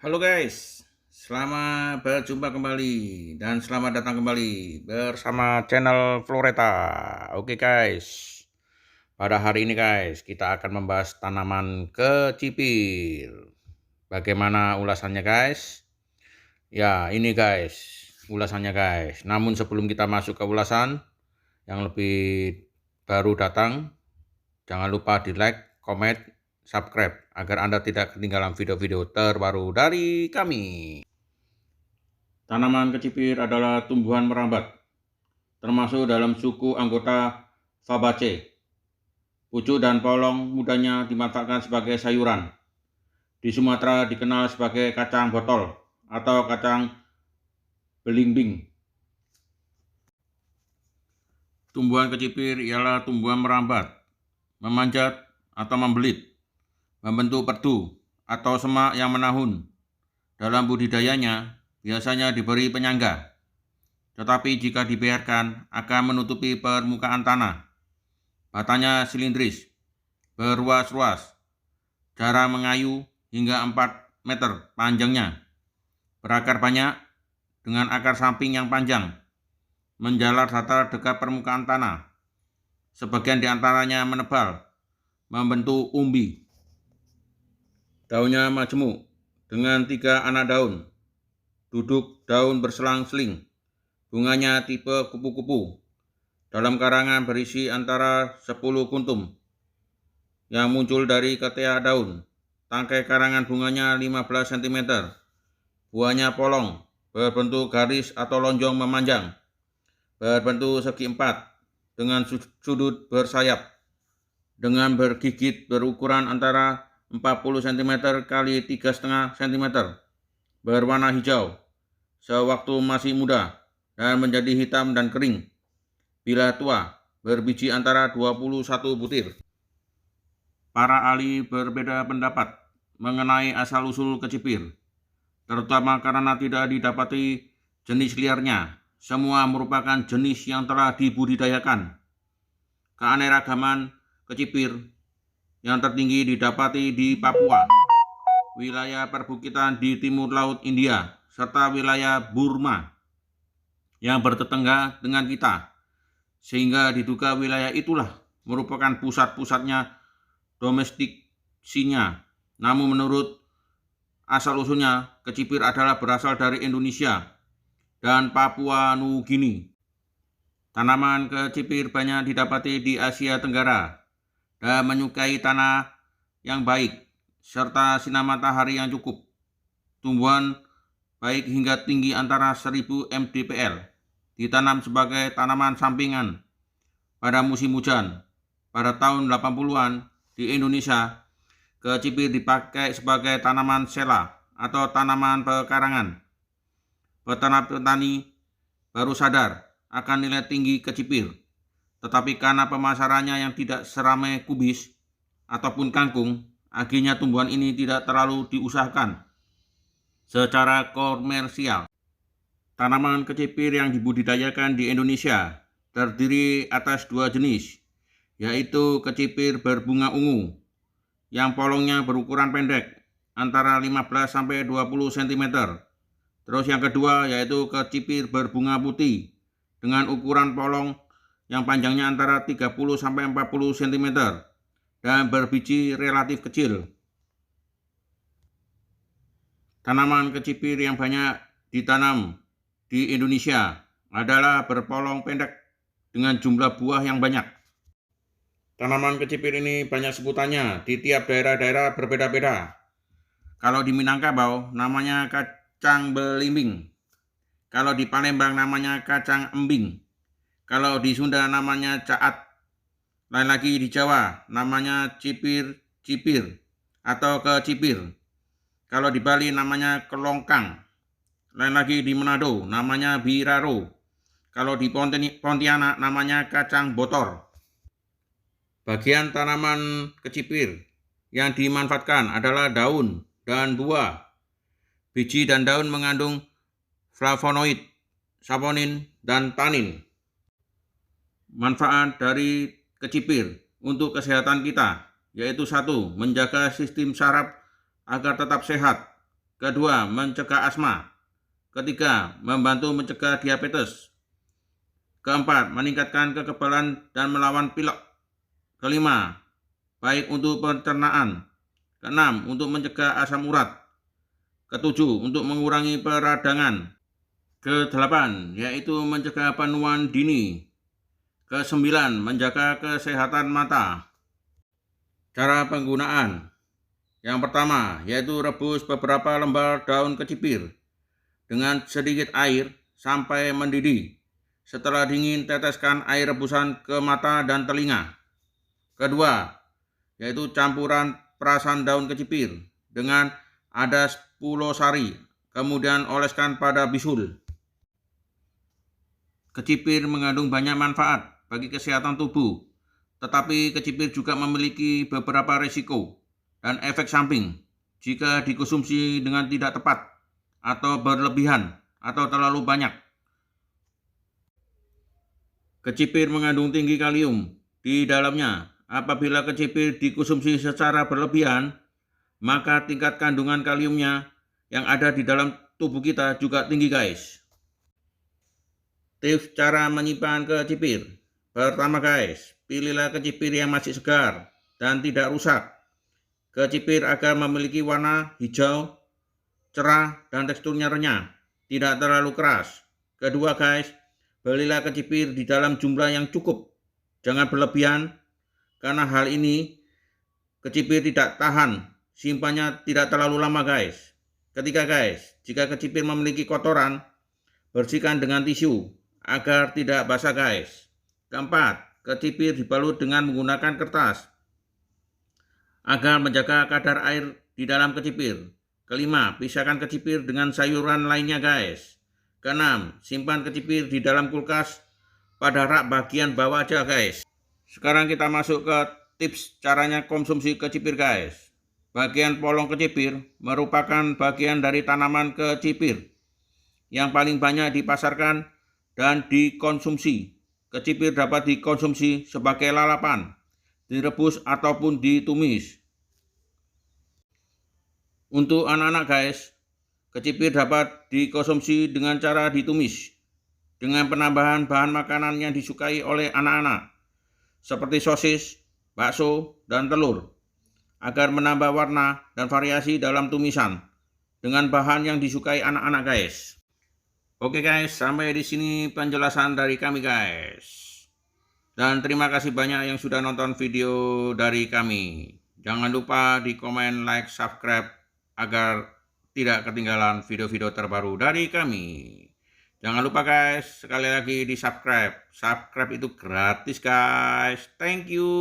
Halo guys, selamat berjumpa kembali dan selamat datang kembali bersama channel Floreta. Oke guys, pada hari ini guys kita akan membahas tanaman kecipir. Bagaimana ulasannya guys? Ya ini guys, ulasannya guys. Namun sebelum kita masuk ke ulasan yang lebih baru datang, jangan lupa di like, comment, subscribe agar Anda tidak ketinggalan video-video terbaru dari kami. Tanaman kecipir adalah tumbuhan merambat, termasuk dalam suku anggota Fabaceae. Pucuk dan polong mudanya dimasakan sebagai sayuran. Di Sumatera dikenal sebagai kacang botol atau kacang belimbing. Tumbuhan kecipir ialah tumbuhan merambat, memanjat atau membelit, membentuk perdu atau semak yang menahun. Dalam budidayanya, biasanya diberi penyangga, tetapi jika dibiarkan akan menutupi permukaan tanah. Batangnya silindris, berruas-ruas, jarang mengayu hingga 4 meter panjangnya. Berakar banyak dengan akar samping yang panjang, menjalar datar dekat permukaan tanah. Sebagian di antaranya menebal, membentuk umbi. Daunnya majemuk dengan 3 anak daun. Duduk daun berselang-seling. Bunganya tipe kupu-kupu. Dalam karangan berisi antara 10 kuntum yang muncul dari ketiak daun. Tangkai karangan bunganya 15 cm. Buahnya polong, berbentuk garis atau lonjong memanjang, berbentuk segi empat, dengan sudut bersayap, dengan bergigit berukuran antara 40 cm kali 3,5 cm, berwarna hijau sewaktu masih muda dan menjadi hitam dan kering bila tua, berbiji antara 21 butir. Para ahli berbeda pendapat mengenai asal-usul kecipir, terutama karena tidak didapati jenis liarnya. Semua merupakan jenis yang telah dibudidayakan. Keanekaragaman kecipir yang tertinggi didapati di Papua, wilayah perbukitan di timur laut India, serta wilayah Burma yang bertetangga dengan kita, sehingga diduga wilayah itulah merupakan pusat-pusatnya domestisinya. Namun menurut asal-usulnya, kecipir adalah berasal dari Indonesia dan Papua Nugini. Tanaman kecipir banyak didapati di Asia Tenggara dan menyukai tanah yang baik serta sinar matahari yang cukup. Tumbuhan baik hingga tinggi antara 1000 mdpl. Ditanam sebagai tanaman sampingan pada musim hujan. Pada tahun 80-an di Indonesia, kecipir dipakai sebagai tanaman sela atau tanaman pekarangan. Petani baru sadar akan nilai tinggi kecipir, tetapi karena pemasarannya yang tidak seramai kubis ataupun kangkung, akhirnya tumbuhan ini tidak terlalu diusahakan secara komersial. Tanaman kecipir yang dibudidayakan di Indonesia terdiri atas 2 jenis, yaitu kecipir berbunga ungu yang polongnya berukuran pendek antara 15-20 cm. Terus yang kedua yaitu kecipir berbunga putih dengan ukuran polong yang panjangnya antara 30-40 cm dan berbiji relatif kecil. Tanaman kecipir yang banyak ditanam di Indonesia adalah berpolong pendek dengan jumlah buah yang banyak. Tanaman kecipir ini banyak sebutannya di tiap daerah-daerah berbeda-beda. Kalau di Minangkabau namanya kacang belimbing. Kalau di Palembang namanya kacang embing. Kalau di Sunda namanya caat. Lain lagi di Jawa namanya cipir-cipir atau kecipir. Kalau di Bali namanya kelongkang. Lain lagi di Manado namanya biraro. Kalau di Pontianak namanya kacang botor. Bagian tanaman kecipir yang dimanfaatkan adalah daun dan buah. Biji dan daun mengandung flavonoid, saponin, dan tanin. Manfaat dari kecipir untuk kesehatan kita yaitu 1. Menjaga sistem saraf agar tetap sehat. Kedua, mencegah asma. Ketiga, membantu mencegah diabetes. Keempat, meningkatkan kekebalan dan melawan pilek. Kelima, baik untuk pencernaan. Keenam, untuk mencegah asam urat. Ketujuh, untuk mengurangi peradangan. Kedelapan, yaitu mencegah penuaan dini. Kesembilan, menjaga kesehatan mata. Cara penggunaan. Yang pertama, yaitu rebus beberapa lembar daun kecipir dengan sedikit air sampai mendidih. Setelah dingin, teteskan air rebusan ke mata dan telinga. Kedua, yaitu campuran perasan daun kecipir dengan adas pulosari, kemudian oleskan pada bisul. Kecipir mengandung banyak manfaat bagi kesehatan tubuh, tetapi kecipir juga memiliki beberapa risiko dan efek samping jika dikonsumsi dengan tidak tepat atau berlebihan atau terlalu banyak. Kecipir mengandung tinggi kalium di dalamnya. Apabila kecipir dikonsumsi secara berlebihan, maka tingkat kandungan kaliumnya yang ada di dalam tubuh kita juga tinggi, guys. Tips cara menyimpan kecipir. Pertama, guys, pilihlah kecipir yang masih segar dan tidak rusak. Kecipir agar memiliki warna hijau, cerah, dan teksturnya renyah, tidak terlalu keras. Kedua, guys, belilah kecipir di dalam jumlah yang cukup. Jangan berlebihan, karena hal ini kecipir tidak tahan, simpannya tidak terlalu lama, guys. Ketiga, guys, jika kecipir memiliki kotoran, bersihkan dengan tisu agar tidak basah, guys. Keempat, kecipir dibalut dengan menggunakan kertas agar menjaga kadar air di dalam kecipir. Kelima, pisahkan kecipir dengan sayuran lainnya, guys. Keenam, simpan kecipir di dalam kulkas pada rak bagian bawah aja, guys. Sekarang kita masuk ke tips caranya konsumsi kecipir, guys. Bagian polong kecipir merupakan bagian dari tanaman kecipir yang paling banyak dipasarkan dan dikonsumsi. Kecipir dapat dikonsumsi sebagai lalapan, direbus ataupun ditumis. Untuk anak-anak, guys, kecipir dapat dikonsumsi dengan cara ditumis dengan penambahan bahan makanan yang disukai oleh anak-anak seperti sosis, bakso, dan telur agar menambah warna dan variasi dalam tumisan dengan bahan yang disukai anak-anak, guys. Oke, guys, sampai di sini penjelasan dari kami, guys. Dan terima kasih banyak yang sudah nonton video dari kami. Jangan lupa di komen, like, subscribe agar tidak ketinggalan video-video terbaru dari kami. Jangan lupa, guys, sekali lagi di subscribe. Subscribe itu gratis, guys. Thank you.